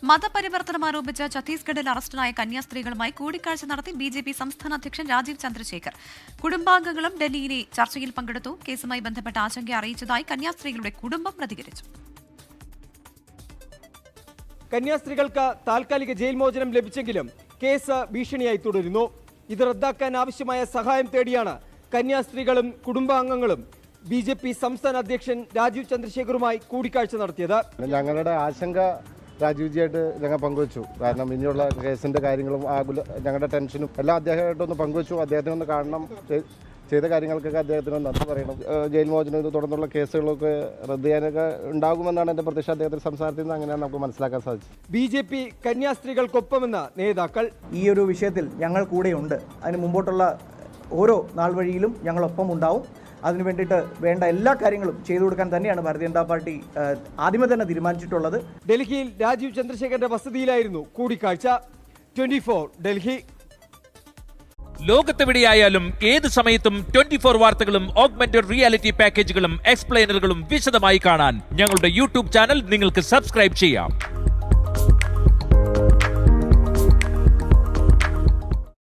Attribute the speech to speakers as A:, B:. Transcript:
A: മതപരിവർത്തനം ആരോപിച്ച് ഛത്തീസ്ഗഡിൽ അറസ്റ്റിലായ കന്യാസ്ത്രീകളുമായി കൂടിക്കാഴ്ച നടത്തി ബിജെപി സംസ്ഥാന അധ്യക്ഷൻ രാജീവ് ചന്ദ്രശേഖർ. കുടുംബാംഗങ്ങളും ഡൽഹിയിലെ ചർച്ചയിൽ പങ്കെടുത്തു. കേസുമായി ബന്ധപ്പെട്ട ആശങ്ക അറിയിച്ചതായി കന്യാസ്ത്രീകളുടെ കുടുംബം പ്രതികരിച്ചു.
B: കന്യാസ്ത്രീകൾക്ക് താൽക്കാലിക ജയിൽ മോചനം ലഭിച്ചെങ്കിലും കേസ് ഭീഷണിയായി തുടരുന്നു. ഇത് റദ്ദാക്കാൻ ആവശ്യമായ സഹായം തേടിയാണ് കന്യാസ്ത്രീകളും കുടുംബാംഗങ്ങളും ബിജെപി സംസ്ഥാന അധ്യക്ഷൻ രാജീവ് ചന്ദ്രശേഖറുമായി കൂടിക്കാഴ്ച നടത്തിയത്.
C: ഞങ്ങളുടെ ആശങ്ക രാജീവ്ജിയായിട്ട് ഞങ്ങൾ പങ്കുവച്ചു. കാരണം ഇനിയുള്ള കേസിന്റെ കാര്യങ്ങളും ഞങ്ങളുടെ ടെൻഷനും എല്ലാം അദ്ദേഹമായിട്ടൊന്ന് പങ്കുവച്ചു. അദ്ദേഹത്തിനൊന്ന് കാണണം, ചെയ്ത കാര്യങ്ങൾക്കൊക്കെ അദ്ദേഹത്തിന് നന്ദി പറയണം. ജയിൽ മോചനം തുടർന്നുള്ള കേസുകളൊക്കെ റദ്ദ് ചെയ്യാനൊക്കെ ഉണ്ടാകുമെന്നാണ് എൻ്റെ പ്രതീക്ഷ. അദ്ദേഹത്തിന്റെ സംസാരത്തിൽ നിന്ന് അങ്ങനെയാണ് നമുക്ക് മനസ്സിലാക്കാൻ സാധിച്ചത്.
B: ബിജെപി കന്യാസ്ത്രീകൾക്കൊപ്പമെന്ന നേതാക്കൾ
D: ഈ ഒരു വിഷയത്തിൽ ഞങ്ങൾ കൂടെയുണ്ട്. അതിന് മുമ്പോട്ടുള്ള ഓരോ നാൾ വഴിയിലും ഞങ്ങളൊപ്പം ഉണ്ടാവും. അതിനു വേണ്ടിയിട്ട് വേണ്ട എല്ലാ കാര്യങ്ങളും ചെയ്തു കൊടുക്കാൻ തന്നെയാണ് ഭാരതീയ ജനതാ പാർട്ടി ആദ്യമേ തന്നെ തീരുമാനിച്ചിട്ടുള്ളത്.
B: ഡൽഹിയിൽ രാജീവ് ചന്ദ്രശേഖരന്റെ വസതിയിലായിരുന്നു കൂടിക്കാഴ്ച. 24 ഡൽഹി.
E: ലോകത്തെവിടെയായാലും ഏത് സമയത്തും 24 വാർത്തകളും ഓഗ്മെന്റഡ് റിയാലിറ്റി പാക്കേജുകളും എക്സ്പ്ലെയിനറുകളും വിശദമായി കാണാൻ ഞങ്ങളുടെ യൂട്യൂബ് ചാനൽ നിങ്ങൾക്ക് സബ്സ്ക്രൈബ് ചെയ്യാം.